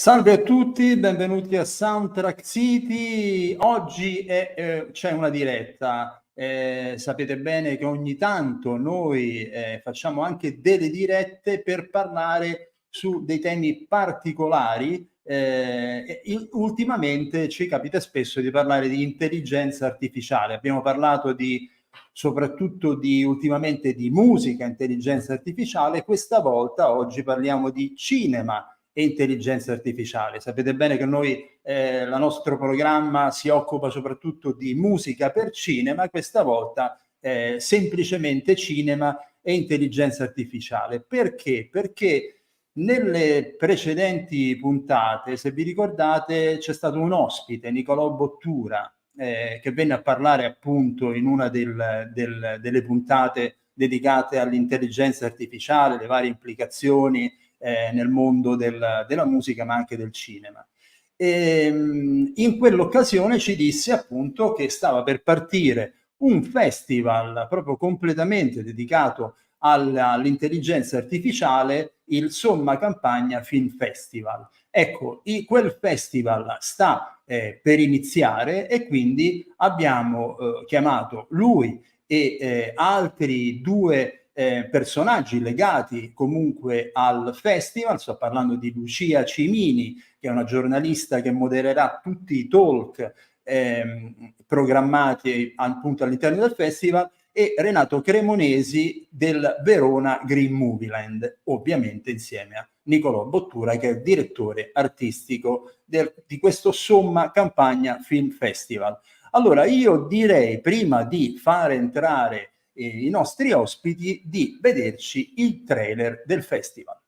Salve a tutti, benvenuti a Soundtrack City. Oggi c'è una diretta. Sapete bene che ogni tanto noi facciamo anche delle dirette per parlare su dei temi particolari. Ultimamente ci capita spesso di parlare di intelligenza artificiale. Abbiamo parlato soprattutto ultimamente di musica, intelligenza artificiale. Questa volta, oggi parliamo di cinema e intelligenza artificiale. Sapete bene che noi, il nostro programma si occupa soprattutto di musica per cinema, questa volta semplicemente cinema e intelligenza artificiale. Perché? Perché nelle precedenti puntate, se vi ricordate, c'è stato un ospite, Nicolò Bottura, che venne a parlare appunto in una delle puntate dedicate all'intelligenza artificiale, le varie implicazioni nel mondo della musica ma anche del cinema. In quell'occasione ci disse appunto che stava per partire un festival proprio completamente dedicato all'intelligenza artificiale, il Somma Campagna Film Festival. Ecco, quel festival sta per iniziare e quindi abbiamo chiamato lui e altri due personaggi legati comunque al festival. Sto parlando di Lucia Cimini, che è una giornalista che modererà tutti i talk programmati appunto all'interno del festival, e Renato Cremonesi del Verona Green Movieland, ovviamente insieme a Nicolò Bottura, che è il direttore artistico di questo Somma Campagna Film Festival. Allora io direi, prima di far entrare i nostri ospiti, di vederci il trailer del festival.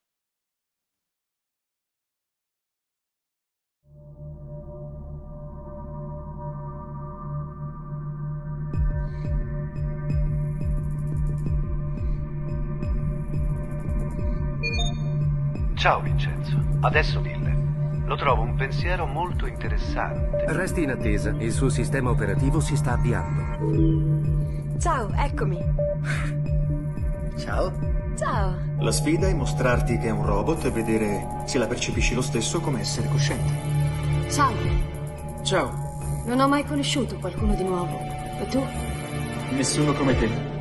Ciao Vincenzo, adesso dille. Lo trovo un pensiero molto interessante. Resti in attesa, il suo sistema operativo si sta avviando. Ciao, eccomi. Ciao. Ciao. La sfida è mostrarti che è un robot e vedere se la percepisci lo stesso come essere cosciente. Salve. Ciao. Non ho mai conosciuto qualcuno di nuovo. E tu? Nessuno come te.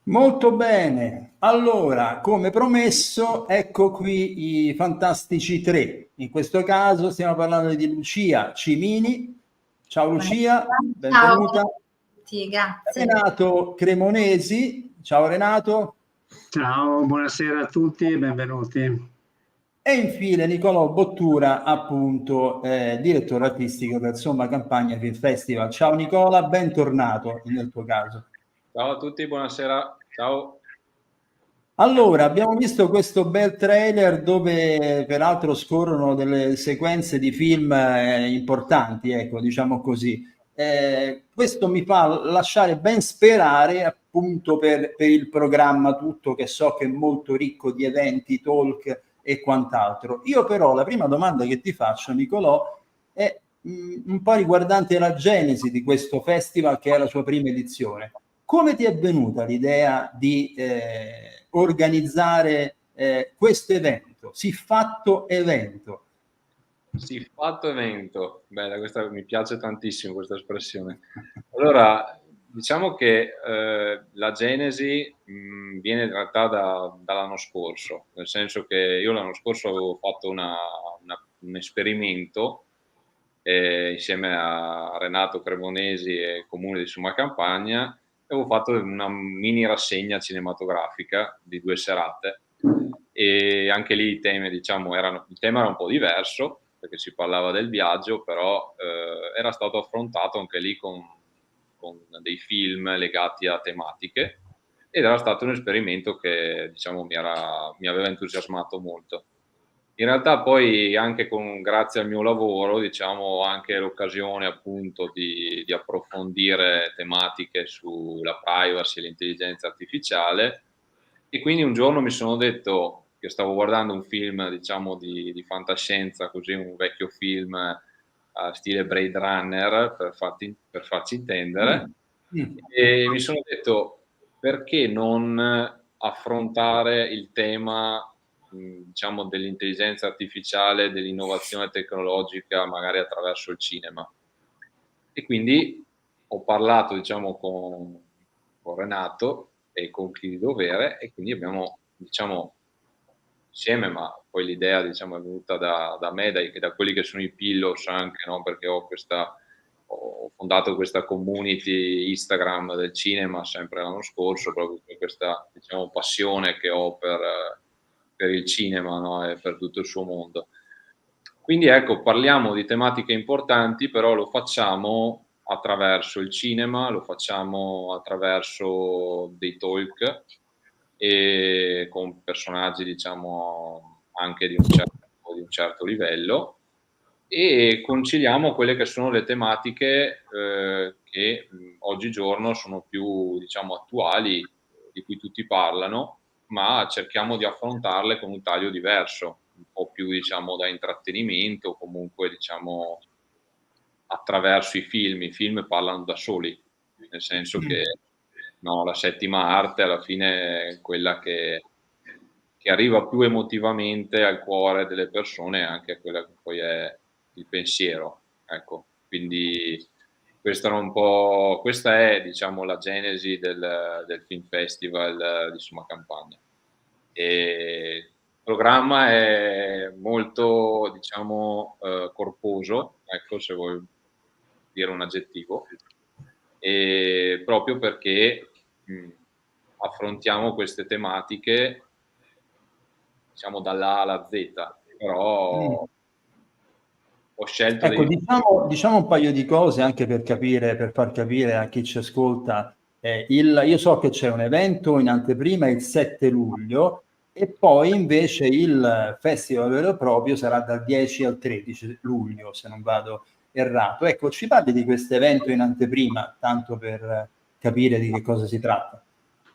Molto bene, allora come promesso ecco qui i fantastici tre. In questo caso stiamo parlando di Lucia Cimini. Ciao Lucia, benvenuta. Ciao a tutti, grazie. Renato Cremonesi. Ciao Renato. Ciao, buonasera a tutti e benvenuti. E infine Nicolò Bottura, appunto direttore artistico del Somma Campagna Film Festival. Ciao Nicola, bentornato nel tuo caso. Ciao a tutti, buonasera, ciao. Allora, abbiamo visto questo bel trailer dove peraltro scorrono delle sequenze di film importanti, ecco, diciamo così. Questo mi fa lasciare ben sperare appunto per il programma tutto, che so che è molto ricco di eventi, talk e quant'altro. Io però la prima domanda che ti faccio, Nicolò, è un po' riguardante la genesi di questo festival, che è la sua prima edizione. Come ti è venuta l'idea di organizzare questo evento, siffatto evento? Siffatto evento, bella, questa mi piace tantissimo questa espressione. Allora, diciamo che la genesi viene in realtà dall'anno scorso, nel senso che io l'anno scorso avevo fatto un esperimento insieme a Renato Cremonesi e Comune di Somma Campagna. Avevo fatto una mini rassegna cinematografica di 2 serate e anche lì i temi, diciamo, il tema era un po' diverso perché si parlava del viaggio, però era stato affrontato anche lì con dei film legati a tematiche, ed era stato un esperimento che, diciamo, mi aveva entusiasmato molto. In realtà poi anche grazie al mio lavoro, diciamo, ho anche l'occasione appunto di approfondire tematiche sulla privacy e l'intelligenza artificiale, e quindi un giorno mi sono detto che stavo guardando un film, diciamo, di fantascienza, così un vecchio film stile Blade Runner, per farci intendere, Mm. e mi sono detto perché non affrontare il tema, diciamo, dell'intelligenza artificiale, dell'innovazione tecnologica, magari attraverso il cinema. E quindi ho parlato, diciamo, con Renato e con chi di dovere, e quindi abbiamo, diciamo, insieme, ma poi l'idea, diciamo, è venuta da me, da quelli che sono i Pillows anche, no, perché ho fondato questa community Instagram del cinema sempre l'anno scorso, proprio per questa, diciamo, passione che ho per il cinema, no, e per tutto il suo mondo. Quindi ecco, parliamo di tematiche importanti, però lo facciamo attraverso il cinema, lo facciamo attraverso dei talk e con personaggi, diciamo, anche di un certo livello, e conciliamo quelle che sono le tematiche che oggigiorno sono più, diciamo, attuali, di cui tutti parlano, ma cerchiamo di affrontarle con un taglio diverso, un po' più, diciamo, da intrattenimento, comunque, diciamo, attraverso i film. I film parlano da soli, nel senso che, no, la settima arte alla fine è quella che arriva più emotivamente al cuore delle persone, anche a quella che poi è il pensiero, ecco. Quindi questa è, diciamo, la genesi del Film Festival di Summa Campagna. E il programma è molto, diciamo, corposo, ecco, se vuoi dire un aggettivo, e proprio perché affrontiamo queste tematiche, diciamo, dalla A alla Z, però ho scelto Ecco, diciamo un paio di cose anche per capire, per far capire a chi ci ascolta. Io so che c'è un evento in anteprima il 7 luglio, e poi invece il festival vero e proprio sarà dal 10 al 13 luglio, se non vado errato. Ecco, ci parli di questo evento in anteprima, tanto per capire di che cosa si tratta.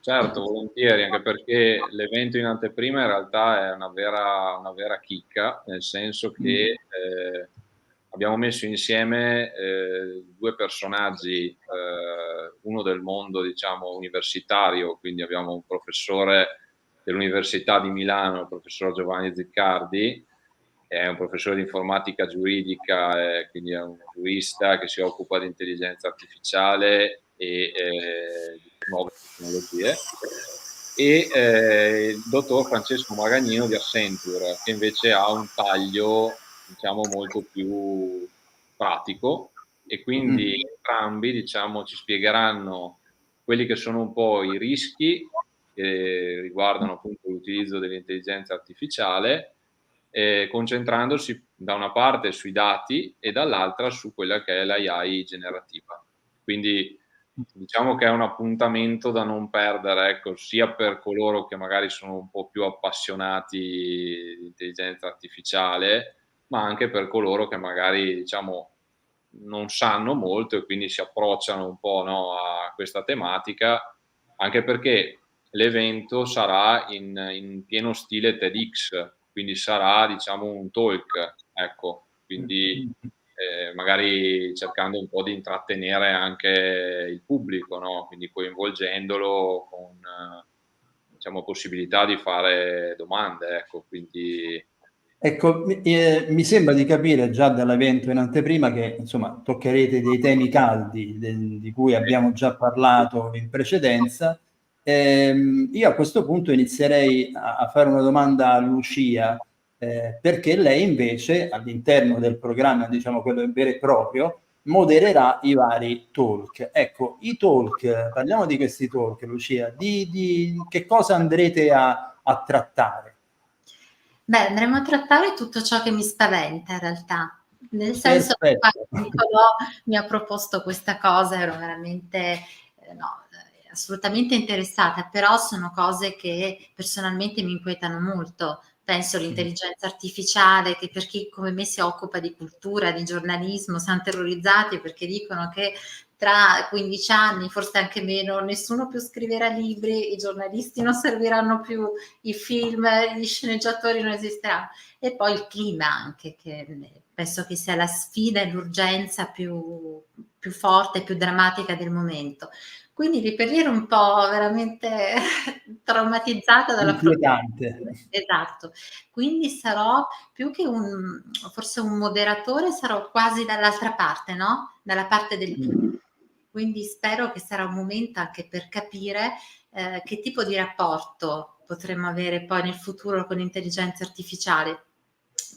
Certo, volentieri, anche perché l'evento in anteprima in realtà è una vera chicca, nel senso che abbiamo messo insieme due personaggi, uno del mondo, diciamo, universitario, quindi abbiamo un professore dell'Università di Milano, il professor Giovanni Ziccardi, che è un professore di informatica giuridica, quindi è un giurista che si occupa di intelligenza artificiale e di nuove tecnologie, e il dottor Francesco Magagnino di Accenture, che invece ha un taglio, diciamo, molto più pratico, e quindi entrambi, diciamo, ci spiegheranno quelli che sono un po' i rischi che riguardano appunto l'utilizzo dell'intelligenza artificiale, concentrandosi da una parte sui dati e dall'altra su quella che è l'AI generativa. Quindi diciamo che è un appuntamento da non perdere, ecco, sia per coloro che magari sono un po' più appassionati di intelligenza artificiale, ma anche per coloro che magari, diciamo, non sanno molto e quindi si approcciano un po', no, a questa tematica, anche perché l'evento sarà in pieno stile TEDx, quindi sarà, diciamo, un talk, ecco, quindi magari cercando un po' di intrattenere anche il pubblico, no? Quindi coinvolgendolo con, diciamo, possibilità di fare domande, ecco, quindi... Ecco, mi sembra di capire già dall'evento in anteprima che, insomma, toccherete dei temi caldi di cui abbiamo già parlato in precedenza. Io a questo punto inizierei a fare una domanda a Lucia, perché lei invece all'interno del programma, diciamo quello vero e proprio, modererà i vari talk. Ecco, i talk, parliamo di questi talk, Lucia, di che cosa andrete a trattare? Beh, andremo a trattare tutto ciò che mi spaventa in realtà, nel senso che Nicolò mi ha proposto questa cosa, ero veramente assolutamente interessata, però sono cose che personalmente mi inquietano molto, penso all'intelligenza artificiale, che per chi come me si occupa di cultura, di giornalismo, siamo terrorizzati perché dicono che tra 15 anni, forse anche meno, nessuno più scriverà libri, i giornalisti non serviranno più, i film, gli sceneggiatori non esisteranno. E poi il clima anche, che penso che sia la sfida e l'urgenza più forte, più drammatica del momento. Quindi lì per lì ero un po' veramente traumatizzata dalla inquietante. Esatto. Quindi sarò più che forse un moderatore, sarò quasi dall'altra parte, no? Dalla parte del pubblico. Quindi spero che sarà un momento anche per capire che tipo di rapporto potremo avere poi nel futuro con l'intelligenza artificiale.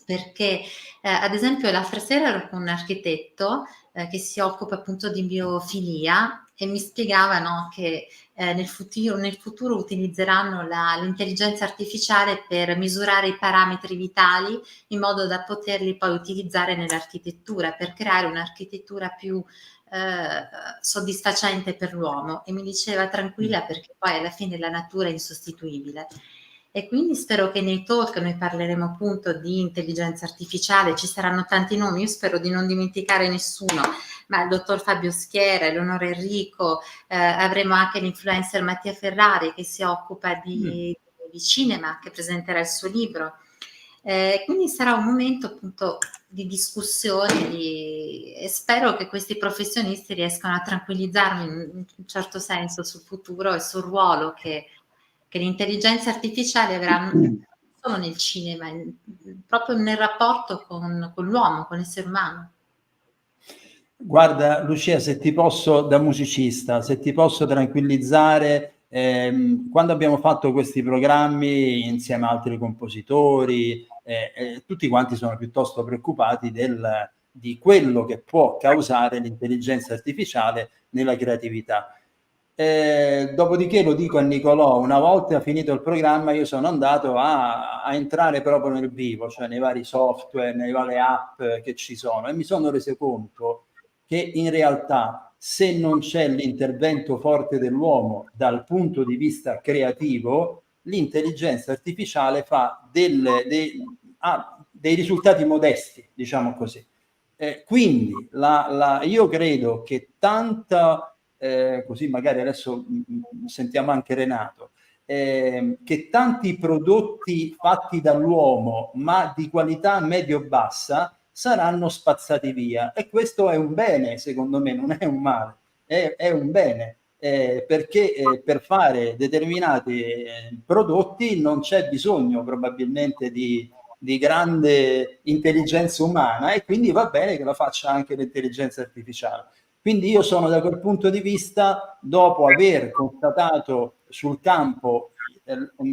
Perché ad esempio l'altra sera ero con un architetto che si occupa appunto di biofilia e mi spiegava, no, che nel futuro utilizzeranno l'intelligenza artificiale per misurare i parametri vitali in modo da poterli poi utilizzare nell'architettura per creare un'architettura più soddisfacente per l'uomo. E mi diceva tranquilla perché poi alla fine la natura è insostituibile. E quindi spero che nei talk noi parleremo appunto di intelligenza artificiale, ci saranno tanti nomi, io spero di non dimenticare nessuno, ma il dottor Fabio Schiera, Eleonora Enrico, avremo anche l'influencer Mattia Ferrari che si occupa di cinema, che presenterà il suo libro. Quindi sarà un momento appunto di discussione e spero che questi professionisti riescano a tranquillizzarmi in un certo senso sul futuro e sul ruolo che l'intelligenza artificiale avrà non solo nel cinema, proprio nel rapporto con l'uomo, con l'essere umano. Guarda Lucia, se ti posso, da musicista, se ti posso tranquillizzare, quando abbiamo fatto questi programmi insieme a altri compositori, tutti quanti sono piuttosto preoccupati di quello che può causare l'intelligenza artificiale nella creatività. Dopodiché lo dico a Nicolò, una volta finito il programma io sono andato a entrare proprio nel vivo, cioè nei vari software, nelle varie app che ci sono, e mi sono reso conto che in realtà se non c'è l'intervento forte dell'uomo dal punto di vista creativo, l'intelligenza artificiale fa dei risultati modesti, diciamo così. Quindi io credo che tanta così magari adesso sentiamo anche Renato, che tanti prodotti fatti dall'uomo ma di qualità medio-bassa saranno spazzati via, e questo è un bene, secondo me, non è un male, è un bene, perché per fare determinati prodotti non c'è bisogno probabilmente di grande intelligenza umana, e quindi va bene che lo faccia anche l'intelligenza artificiale. Quindi io sono da quel punto di vista, dopo aver constatato sul campo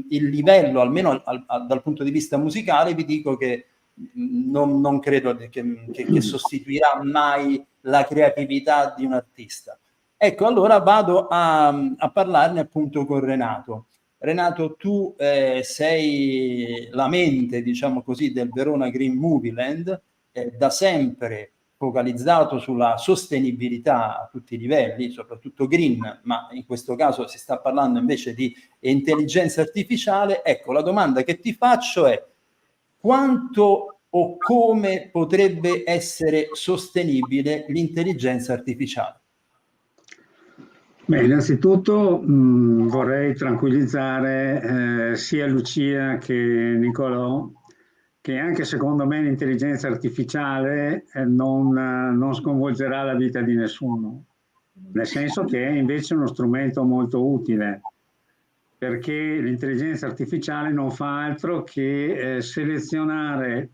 il livello, almeno dal punto di vista musicale, vi dico che non credo che sostituirà mai la creatività di un artista. Ecco, allora vado a parlarne appunto con Renato. Renato, tu sei la mente, diciamo così, del Verona Green Movie Land, da sempre focalizzato sulla sostenibilità a tutti i livelli, soprattutto green, ma in questo caso si sta parlando invece di intelligenza artificiale. Ecco, la domanda che ti faccio è: quanto o come potrebbe essere sostenibile l'intelligenza artificiale? Beh, innanzitutto vorrei tranquillizzare sia Lucia che Nicolò che anche secondo me l'intelligenza artificiale non sconvolgerà la vita di nessuno, nel senso che è invece uno strumento molto utile, perché l'intelligenza artificiale non fa altro che selezionare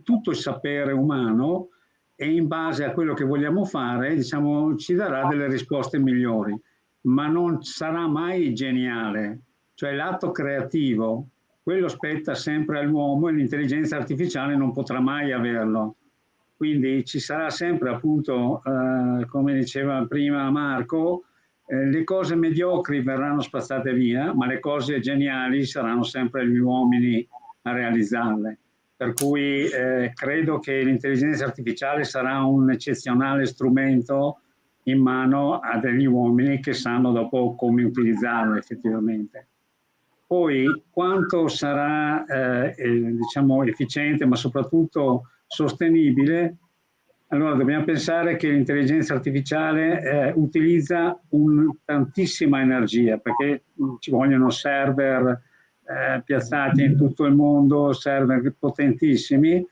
tutto il sapere umano e in base a quello che vogliamo fare, diciamo, ci darà delle risposte migliori, ma non sarà mai geniale, cioè l'atto creativo. Quello spetta sempre all'uomo e l'intelligenza artificiale non potrà mai averlo. Quindi ci sarà sempre, appunto, come diceva prima Marco, le cose mediocri verranno spazzate via, ma le cose geniali saranno sempre gli uomini a realizzarle. Per cui credo che l'intelligenza artificiale sarà un eccezionale strumento in mano a degli uomini che sanno dopo come utilizzarlo effettivamente. Poi quanto sarà diciamo efficiente, ma soprattutto sostenibile? Allora dobbiamo pensare che l'intelligenza artificiale utilizza tantissima energia, perché ci vogliono server piazzati in tutto il mondo, server potentissimi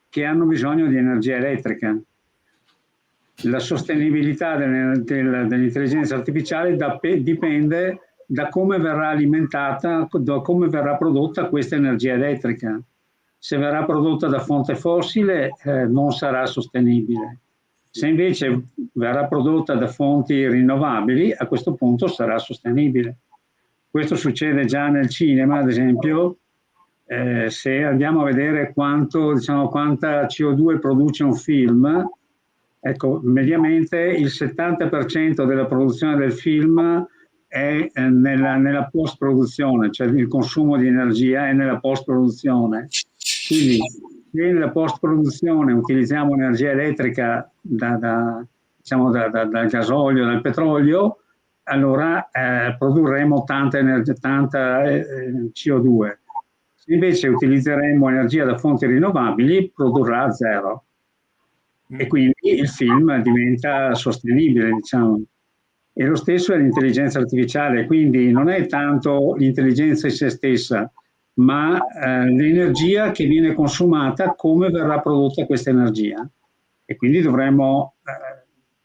che hanno bisogno di energia elettrica. La sostenibilità dell'intelligenza artificiale dipende da come verrà alimentata, da come verrà prodotta questa energia elettrica. Se verrà prodotta da fonte fossile non sarà sostenibile. Se invece verrà prodotta da fonti rinnovabili, a questo punto sarà sostenibile. Questo succede già nel cinema, ad esempio, se andiamo a vedere quanta CO2 produce un film, ecco, mediamente il 70% della produzione del film è nella post-produzione, cioè il consumo di energia è nella post-produzione. Quindi se nella post-produzione utilizziamo energia elettrica dal gasolio, dal petrolio, allora produrremo tanta CO2. Se invece utilizzeremo energia da fonti rinnovabili, produrrà zero. E quindi il film diventa sostenibile, diciamo. E lo stesso è l'intelligenza artificiale, quindi non è tanto l'intelligenza in sé stessa, ma l'energia che viene consumata, come verrà prodotta questa energia. E quindi dovremmo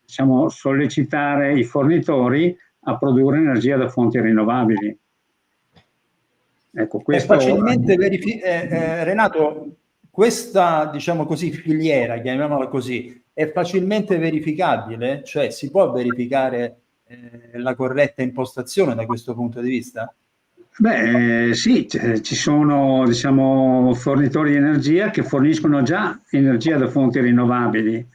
diciamo, sollecitare i fornitori a produrre energia da fonti rinnovabili. Ecco, questo... È facilmente Renato, questa, diciamo così, filiera, chiamiamola così, è facilmente verificabile? Cioè si può verificare la corretta impostazione da questo punto di vista? Beh, sì, ci sono, diciamo, fornitori di energia che forniscono già energia da fonti rinnovabili.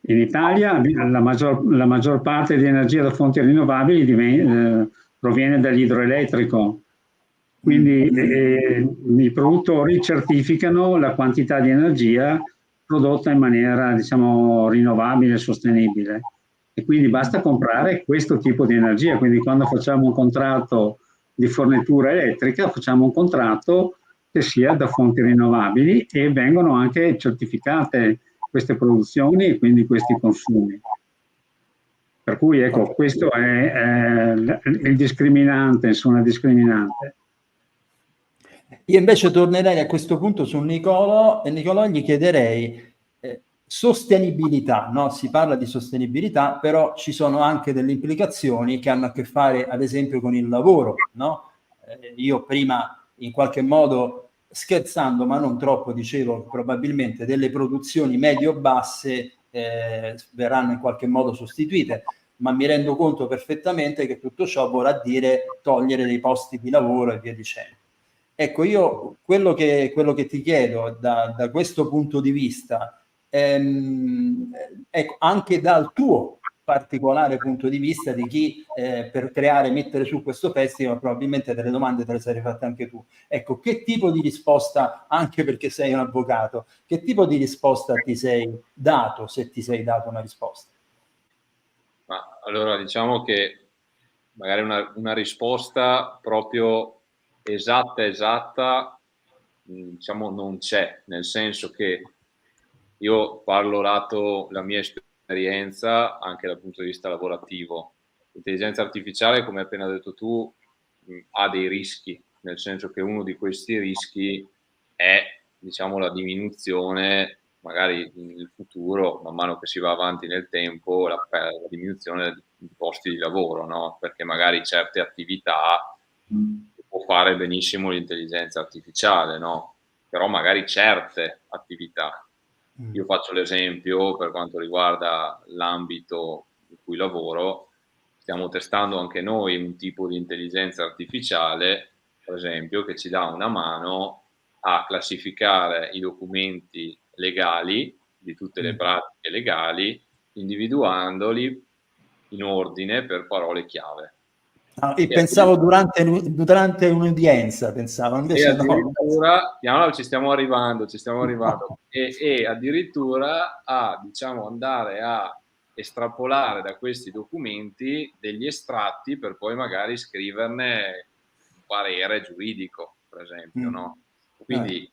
In Italia la maggior parte di energia da fonti rinnovabili proviene dall'idroelettrico. Quindi i produttori certificano la quantità di energia prodotta in maniera, diciamo, rinnovabile e sostenibile. E quindi basta comprare questo tipo di energia. Quindi quando facciamo un contratto di fornitura elettrica, facciamo un contratto che sia da fonti rinnovabili e vengono anche certificate queste produzioni e quindi questi consumi. Per cui ecco, questo è il discriminante, insomma, discriminante. Io invece tornerei a questo punto su Nicolò e Nicolò gli chiederei sostenibilità, no? Si parla di sostenibilità, però ci sono anche delle implicazioni che hanno a che fare ad esempio con il lavoro, no? Io prima in qualche modo scherzando, ma non troppo, dicevo probabilmente delle produzioni medio-basse verranno in qualche modo sostituite, ma mi rendo conto perfettamente che tutto ciò vorrà dire togliere dei posti di lavoro e via dicendo. Ecco, io quello che ti chiedo da questo punto di vista, ecco, anche dal tuo particolare punto di vista di chi per mettere su questo festival, probabilmente delle domande te le sarei fatte anche tu. Ecco, che tipo di risposta, anche perché sei un avvocato, che tipo di risposta ti sei dato, se ti sei dato una risposta? Ma allora diciamo che magari una risposta proprio esatta, diciamo non c'è, nel senso che io parlo lato la mia esperienza anche dal punto di vista lavorativo. L'intelligenza artificiale, come hai appena detto tu, ha dei rischi, nel senso che uno di questi rischi è, diciamo, la diminuzione, magari nel futuro, man mano che si va avanti nel tempo, la diminuzione di posti di lavoro, no? Perché magari certe attività può fare benissimo l'intelligenza artificiale, no? Però magari certe attività. Io faccio l'esempio per quanto riguarda l'ambito in cui lavoro, stiamo testando anche noi un tipo di intelligenza artificiale, per esempio, che ci dà una mano a classificare i documenti legali di tutte le pratiche legali, individuandoli in ordine per parole chiave. E pensavo durante un'udienza, pensavo, invece addirittura, no. Ci stiamo arrivando, e addirittura a, diciamo, andare a estrapolare da questi documenti degli estratti per poi magari scriverne parere giuridico, per esempio, no? Quindi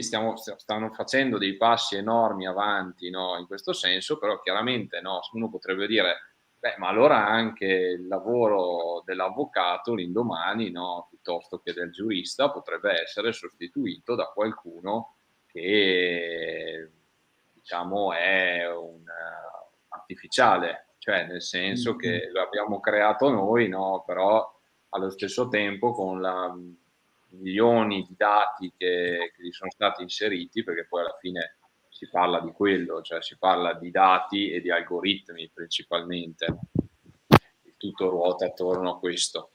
stanno facendo dei passi enormi avanti, no, in questo senso, però chiaramente, no, uno potrebbe dire, beh, ma allora anche il lavoro dell'avvocato l'indomani, no, piuttosto che del giurista, potrebbe essere sostituito da qualcuno che, diciamo, è un artificiale, cioè nel senso che lo abbiamo creato noi, no, però allo stesso tempo con milioni di dati che gli sono stati inseriti, perché poi alla fine si parla di quello, cioè si parla di dati e di algoritmi principalmente, il tutto ruota attorno a questo.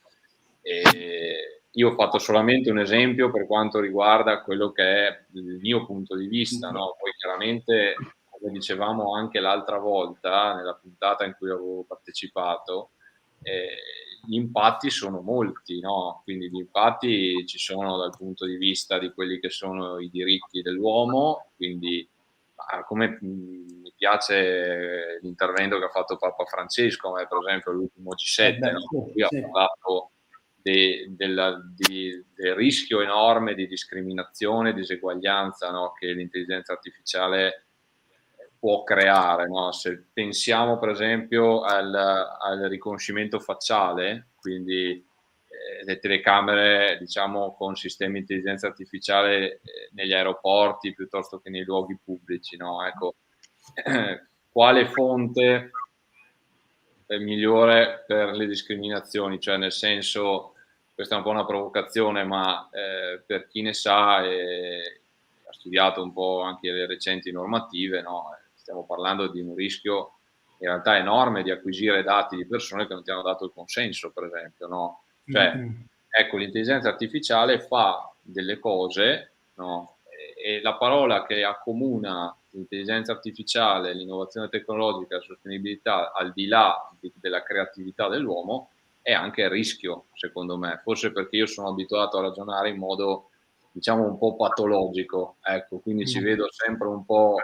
E io ho fatto solamente un esempio per quanto riguarda quello che è il mio punto di vista, no? Poi chiaramente, come dicevamo anche l'altra volta, nella puntata in cui avevo partecipato, gli impatti sono molti, no? Quindi gli impatti ci sono dal punto di vista di quelli che sono i diritti dell'uomo, quindi come mi piace l'intervento che ha fatto Papa Francesco, per esempio l'ultimo G7, no? Lui ha parlato del rischio enorme di discriminazione, diseguaglianza, no? Che l'intelligenza artificiale può creare, no? Se pensiamo per esempio al riconoscimento facciale, quindi le telecamere, diciamo, con sistemi di intelligenza artificiale negli aeroporti piuttosto che nei luoghi pubblici, no? Ecco, quale fonte è migliore per le discriminazioni? Cioè, nel senso, questa è un po' una provocazione, ma per chi ne sa e ha studiato un po' anche le recenti normative, no? Stiamo parlando di un rischio in realtà enorme di acquisire dati di persone che non ti hanno dato il consenso, per esempio, no? Cioè, ecco, l'intelligenza artificiale fa delle cose, no? E la parola che accomuna l'intelligenza artificiale, l'innovazione tecnologica, la sostenibilità, al di là della creatività dell'uomo, è anche il rischio, secondo me. Forse perché io sono abituato a ragionare in modo, diciamo, un po' patologico, ecco, quindi ci vedo sempre un po'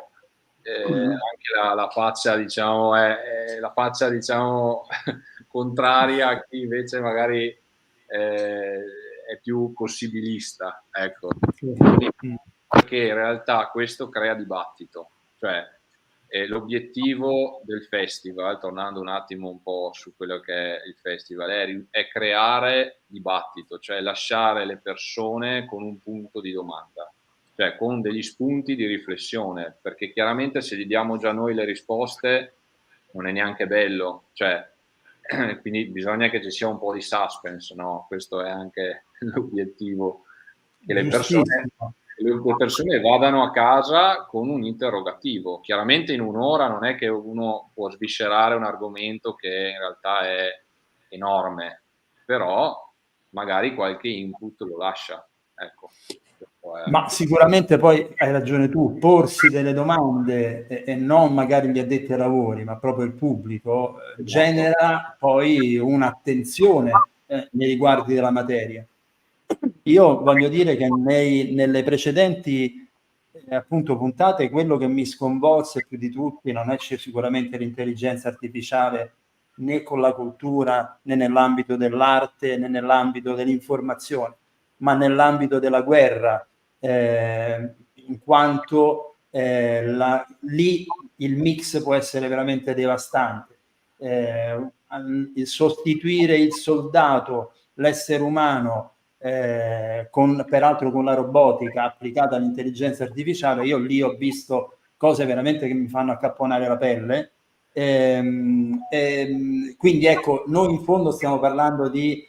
anche la faccia, diciamo, è la faccia, diciamo, contraria a chi invece magari è più possibilista, ecco. Perché in realtà questo crea dibattito, cioè l'obiettivo del festival, tornando un attimo un po' su quello che è il festival, è creare dibattito, cioè lasciare le persone con un punto di domanda, cioè con degli spunti di riflessione, perché chiaramente se gli diamo già noi le risposte non è neanche bello, cioè quindi bisogna che ci sia un po' di suspense, no? Questo è anche l'obiettivo, che le persone vadano a casa con un interrogativo. Chiaramente in un'ora non è che uno può sviscerare un argomento che in realtà è enorme, però magari qualche input lo lascia, ecco. Ma sicuramente poi hai ragione tu, porsi delle domande e non magari gli addetti ai lavori, ma proprio il pubblico, genera poi un'attenzione nei riguardi della materia. Io voglio dire che nelle precedenti appunto puntate quello che mi sconvolse più di tutti non è sicuramente l'intelligenza artificiale né con la cultura né nell'ambito dell'arte né nell'ambito dell'informazione, ma nell'ambito della guerra, in quanto lì il mix può essere veramente devastante. Sostituire il soldato, l'essere umano, peraltro con la robotica applicata all'intelligenza artificiale, io lì ho visto cose veramente che mi fanno accapponare la pelle. Quindi ecco, noi in fondo stiamo parlando di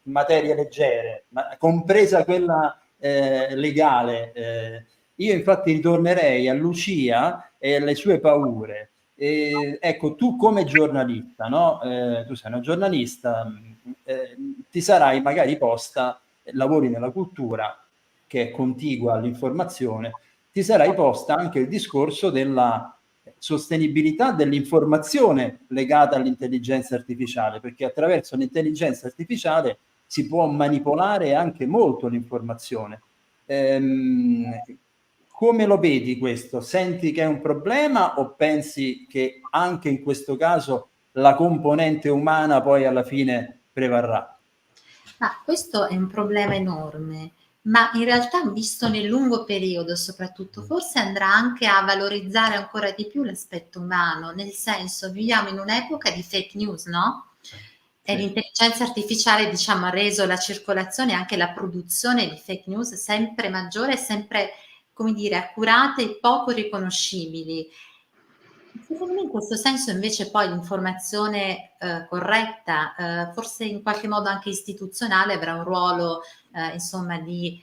materie leggere, compresa quella legale. Io infatti ritornerei a Lucia e alle sue paure. Ecco, tu come giornalista, no? Tu sei una giornalista, ti sarai magari posta, lavori nella cultura che è contigua all'informazione, ti sarai posta anche il discorso della sostenibilità dell'informazione legata all'intelligenza artificiale, perché attraverso l'intelligenza artificiale si può manipolare anche molto l'informazione. Come lo vedi questo? Senti che è un problema o pensi che anche in questo caso la componente umana poi alla fine prevarrà? Ma questo è un problema enorme, ma in realtà visto nel lungo periodo soprattutto, forse andrà anche a valorizzare ancora di più l'aspetto umano, nel senso viviamo in un'epoca di fake news, no? E Sì. l'intelligenza artificiale, diciamo, ha reso la circolazione e anche la produzione di fake news sempre maggiore e sempre, come dire, accurate e poco riconoscibili. Secondo me in questo senso invece poi l'informazione corretta, forse in qualche modo anche istituzionale, avrà un ruolo insomma di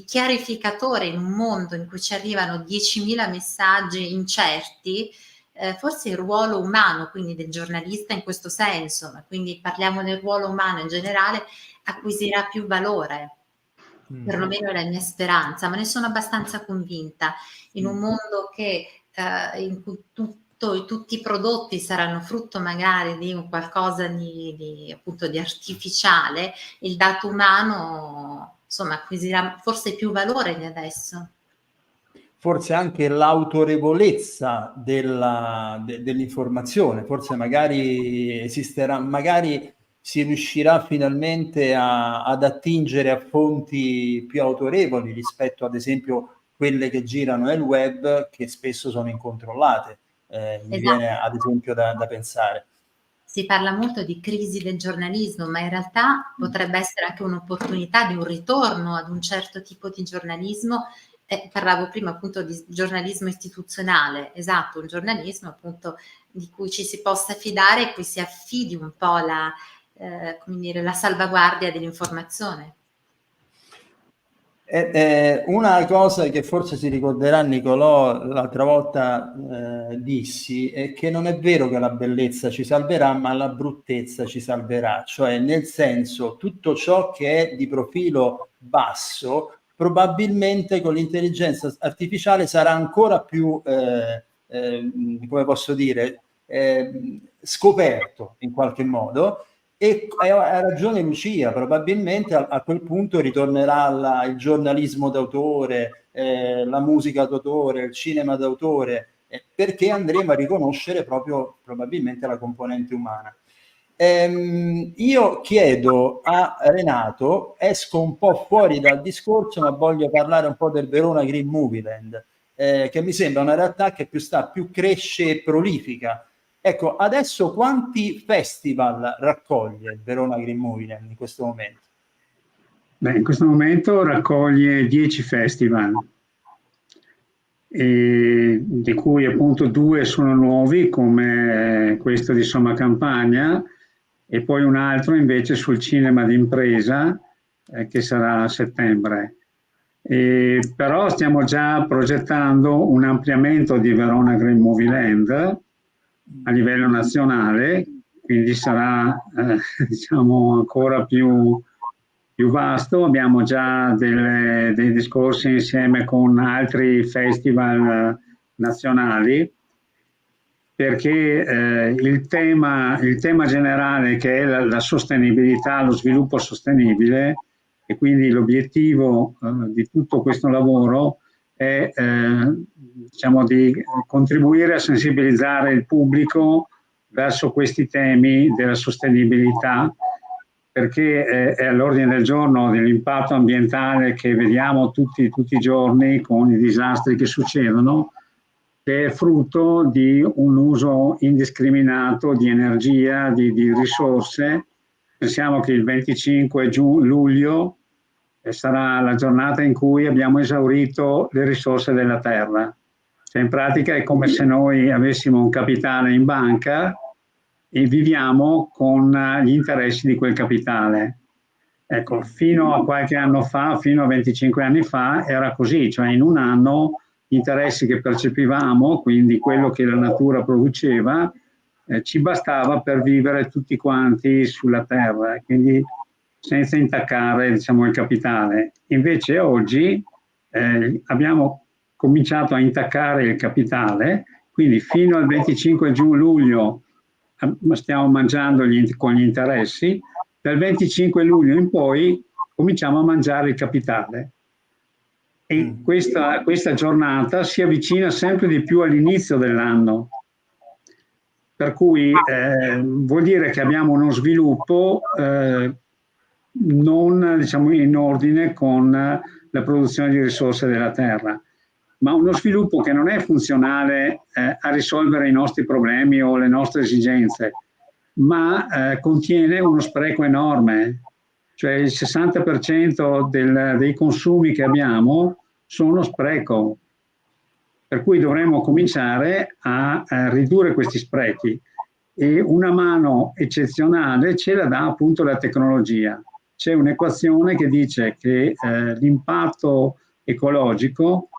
chiarificatore in un mondo in cui ci arrivano 10.000 messaggi incerti, forse il ruolo umano, quindi del giornalista in questo senso, ma quindi parliamo del ruolo umano in generale, acquisirà più valore. Perlomeno è la mia speranza, ma ne sono abbastanza convinta. In un mondo in cui tutti i prodotti saranno frutto magari di un qualcosa appunto di artificiale, il dato umano insomma acquisirà forse più valore di adesso. Forse anche l'autorevolezza dell'informazione, forse magari esisterà, magari si riuscirà finalmente ad attingere a fonti più autorevoli rispetto ad esempio quelle che girano nel web, che spesso sono incontrollate. Mi viene ad esempio da pensare. Si parla molto di crisi del giornalismo, ma in realtà potrebbe essere anche un'opportunità di un ritorno ad un certo tipo di giornalismo. Parlavo prima appunto di giornalismo istituzionale, esatto, un giornalismo appunto di cui ci si possa fidare e cui si affidi un po' come dire, la salvaguardia dell'informazione. Una cosa che forse si ricorderà Nicolò, l'altra volta dissi, è che non è vero che la bellezza ci salverà, ma la bruttezza ci salverà, cioè nel senso tutto ciò che è di profilo basso probabilmente con l'intelligenza artificiale sarà ancora più, come posso dire, scoperto in qualche modo. E ha ragione Lucia, probabilmente a quel punto ritornerà il giornalismo d'autore, la musica d'autore, il cinema d'autore, perché andremo a riconoscere proprio probabilmente la componente umana. Io chiedo a Renato, esco un po' fuori dal discorso, ma voglio parlare un po' del Verona Green Movieland, che mi sembra una realtà che più cresce e prolifica. Ecco, adesso quanti festival raccoglie il Verona Green Movieland in questo momento? Beh, in questo momento raccoglie 10 festival, di cui appunto 2 sono nuovi, come questo di Somma Campagna, e poi un altro invece sul cinema d'impresa, che sarà a settembre. Però stiamo già progettando un ampliamento di Verona Green Movieland a livello nazionale, quindi sarà diciamo ancora più vasto. Abbiamo già dei discorsi insieme con altri festival nazionali, perché il tema generale, che è la sostenibilità, lo sviluppo sostenibile, e quindi l'obiettivo di tutto questo lavoro è diciamo di contribuire a sensibilizzare il pubblico verso questi temi della sostenibilità, perché è all'ordine del giorno dell'impatto ambientale che vediamo tutti i giorni con i disastri che succedono, che è frutto di un uso indiscriminato di energia, di risorse. Pensiamo che il 25 luglio sarà la giornata in cui abbiamo esaurito le risorse della terra. Cioè, in pratica è come se noi avessimo un capitale in banca e viviamo con gli interessi di quel capitale. Ecco, fino a qualche anno fa, fino a 25 anni fa, era così, cioè in un anno gli interessi che percepivamo, quindi quello che la natura produceva, ci bastava per vivere tutti quanti sulla terra, quindi senza intaccare, diciamo, il capitale. Invece oggi abbiamo cominciato a intaccare il capitale, quindi fino al 25 luglio stiamo mangiando con gli interessi, dal 25 luglio in poi cominciamo a mangiare il capitale. E questa giornata si avvicina sempre di più all'inizio dell'anno, per cui vuol dire che abbiamo uno sviluppo non diciamo in ordine con la produzione di risorse della terra, ma uno sviluppo che non è funzionale a risolvere i nostri problemi o le nostre esigenze, ma contiene uno spreco enorme, cioè il 60% dei consumi che abbiamo sono spreco, per cui dovremmo cominciare a ridurre questi sprechi, e una mano eccezionale ce la dà appunto la tecnologia. C'è un'equazione che dice che l'impatto ecologico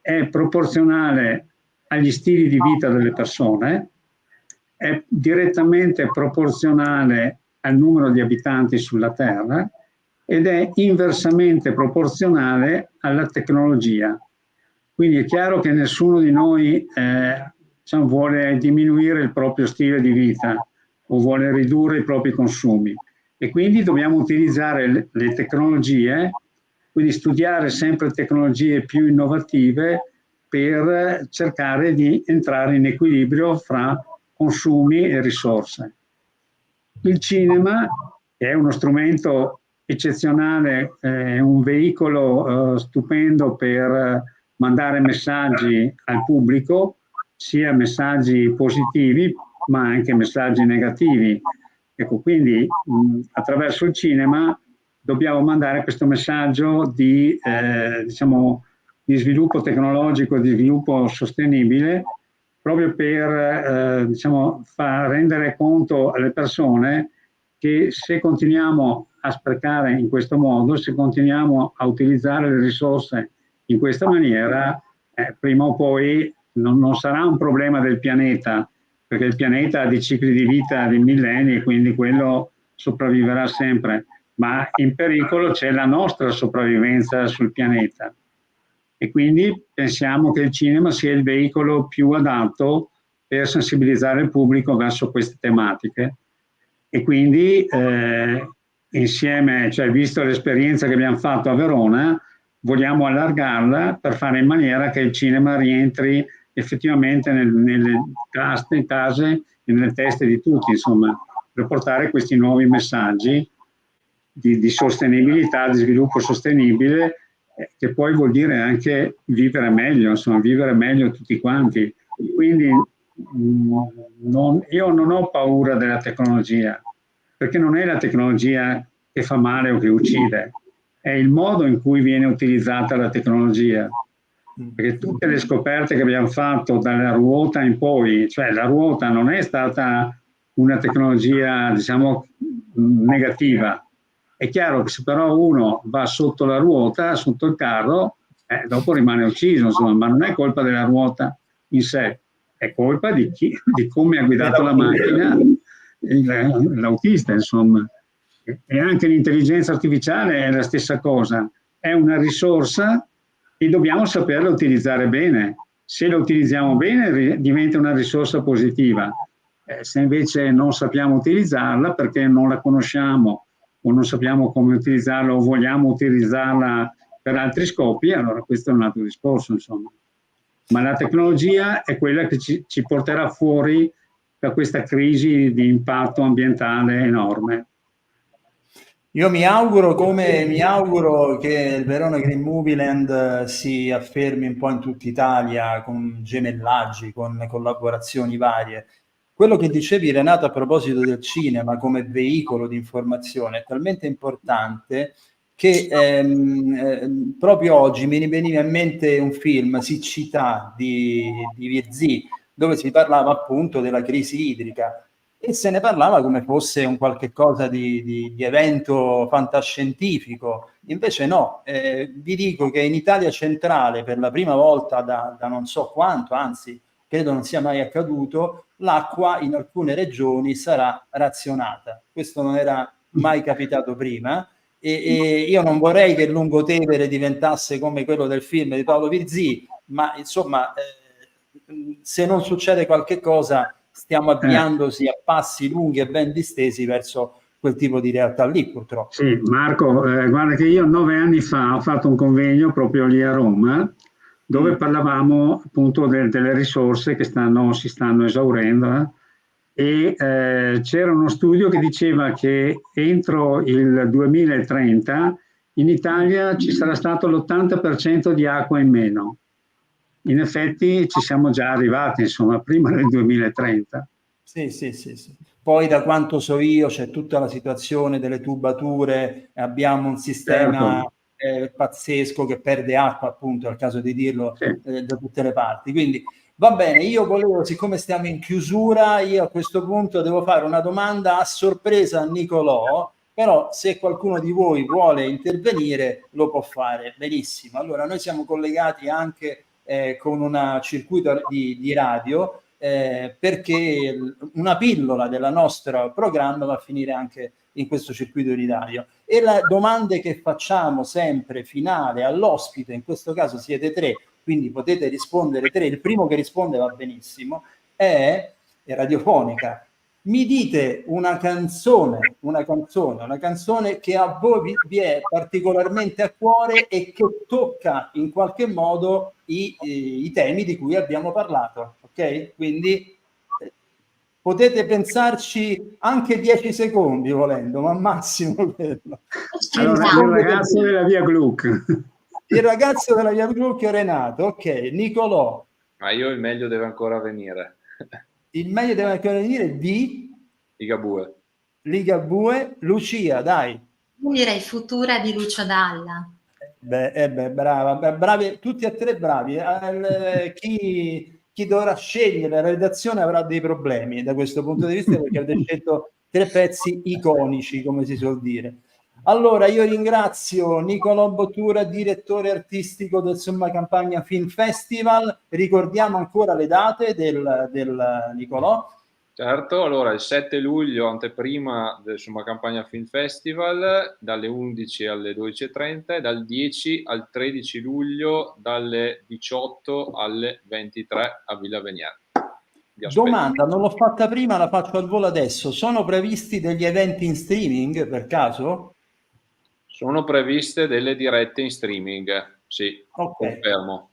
è proporzionale agli stili di vita delle persone, è direttamente proporzionale al numero di abitanti sulla Terra ed è inversamente proporzionale alla tecnologia. Quindi è chiaro che nessuno di noi diciamo, vuole diminuire il proprio stile di vita o vuole ridurre i propri consumi, e quindi dobbiamo utilizzare le tecnologie, quindi studiare sempre tecnologie più innovative per cercare di entrare in equilibrio fra consumi e risorse. Il cinema è uno strumento eccezionale, è un veicolo stupendo per mandare messaggi al pubblico, sia messaggi positivi ma anche messaggi negativi. Ecco, quindi attraverso il cinema dobbiamo mandare questo messaggio di, diciamo, di sviluppo tecnologico, di sviluppo sostenibile, proprio per diciamo, far rendere conto alle persone che se continuiamo a sprecare in questo modo, se continuiamo a utilizzare le risorse in questa maniera, prima o poi non sarà un problema del pianeta, perché il pianeta ha dei cicli di vita di millenni e quindi quello sopravviverà sempre, ma in pericolo c'è la nostra sopravvivenza sul pianeta. E quindi pensiamo che il cinema sia il veicolo più adatto per sensibilizzare il pubblico verso queste tematiche. E quindi insieme, cioè visto l'esperienza che abbiamo fatto a Verona, vogliamo allargarla per fare in maniera che il cinema rientri effettivamente nelle case e nelle teste di tutti, insomma, per portare questi nuovi messaggi di sostenibilità, di sviluppo sostenibile, che poi vuol dire anche vivere meglio, insomma, vivere meglio tutti quanti. Quindi io non ho paura della tecnologia, perché non è la tecnologia che fa male o che uccide, è il modo in cui viene utilizzata la tecnologia. Perché tutte le scoperte che abbiamo fatto dalla ruota in poi, cioè la ruota non è stata una tecnologia, diciamo, negativa. È chiaro che se però uno va sotto la ruota, sotto il carro, dopo rimane ucciso, insomma, ma non è colpa della ruota in sé, è colpa di come ha guidato la macchina, l'autista, insomma. E anche l'intelligenza artificiale è la stessa cosa, è una risorsa e dobbiamo saperla utilizzare bene. Se la utilizziamo bene diventa una risorsa positiva, se invece non sappiamo utilizzarla perché non la conosciamo o non sappiamo come utilizzarla o vogliamo utilizzarla per altri scopi, allora questo è un altro discorso, insomma. Ma la tecnologia è quella che ci porterà fuori da questa crisi di impatto ambientale enorme. Io mi auguro che il Verona Green Movie Land si affermi un po' in tutta Italia con gemellaggi, con collaborazioni varie. Quello che dicevi, Renato, a proposito del cinema come veicolo di informazione è talmente importante che proprio oggi mi veniva in mente un film, Siccità, di Virzì, dove si parlava appunto della crisi idrica e se ne parlava come fosse un qualche cosa di evento fantascientifico. Invece no, vi dico che in Italia centrale per la prima volta da non so quanto, anzi credo non sia mai accaduto, l'acqua in alcune regioni sarà razionata. Questo non era mai capitato prima e io non vorrei che il Lungotevere diventasse come quello del film di Paolo Virzì, ma insomma se non succede qualche cosa stiamo avviandosi a passi lunghi e ben distesi verso quel tipo di realtà lì, purtroppo. Sì, Marco, guarda che io 9 anni fa ho fatto un convegno proprio lì a Roma, dove parlavamo appunto delle risorse che si stanno esaurendo e c'era uno studio che diceva che entro il 2030 in Italia ci sarà stato l'80% di acqua in meno. In effetti ci siamo già arrivati, insomma, prima del 2030. Sì. Poi da quanto so io c'è tutta la situazione delle tubature, abbiamo un sistema pazzesco che perde acqua, appunto, è il caso di dirlo, da tutte le parti. Quindi va bene, io volevo, siccome stiamo in chiusura, io a questo punto devo fare una domanda a sorpresa a Nicolò, però se qualcuno di voi vuole intervenire lo può fare benissimo. Allora, noi siamo collegati anche con un circuito di radio, perché una pillola del nostro programma va a finire anche in questo circuito di radio, e le domande che facciamo sempre finale all'ospite, in questo caso siete 3, quindi potete rispondere 3, il primo che risponde va benissimo, è radiofonica. Mi dite una canzone che a voi vi è particolarmente a cuore e che tocca in qualche modo i temi di cui abbiamo parlato, ok? Quindi potete pensarci anche 10 secondi volendo, ma massimo quello. Allora, il ragazzo della via Gluck. Il ragazzo della via Gluck è Renato, ok. Nicolò. Ma io il meglio deve ancora venire. Il meglio deve ancora venire di Ligabue. Lucia, dai. Io direi Futura di Lucio Dalla. Brava, bravi, tutti e 3 bravi. Chi dovrà scegliere la redazione avrà dei problemi da questo punto di vista, perché avete scelto 3 pezzi iconici, come si suol dire. Allora, io ringrazio Nicolò Bottura, direttore artistico del Somma Campagna Film Festival. Ricordiamo ancora le date del Nicolò. Certo, allora il 7 luglio, anteprima del Somma Campagna Film Festival, dalle 11 alle 12:30, e dal 10 al 13 luglio, dalle 18 alle 23 a Villa Venier. Domanda, non l'ho fatta prima, la faccio al volo adesso. Sono previsti degli eventi in streaming per caso? Sono previste delle dirette in streaming, sì, okay. Confermo.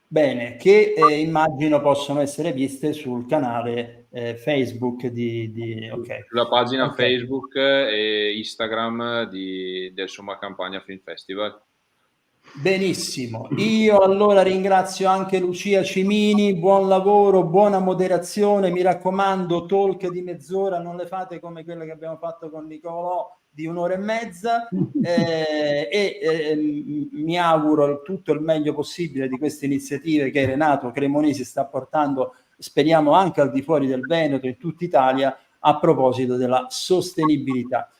Bene, che immagino possono essere viste sul canale Facebook okay. Sulla pagina Facebook e Instagram del Somma Campagna Film Festival. Benissimo, io allora ringrazio anche Lucia Cimini, buon lavoro, buona moderazione, mi raccomando, talk di mezz'ora, non le fate come quelle che abbiamo fatto con Nicolò di 1 ora e mezza, mi auguro tutto il meglio possibile di queste iniziative che Renato Cremonesi sta portando, speriamo anche al di fuori del Veneto, in tutta Italia, a proposito della sostenibilità.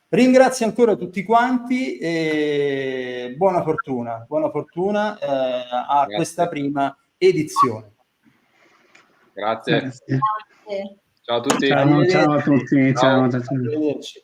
Ringrazio ancora tutti quanti e buona fortuna a questa prima edizione. Grazie. Grazie. Ciao a tutti. Ciao a tutti. Ciao. Arrivederci.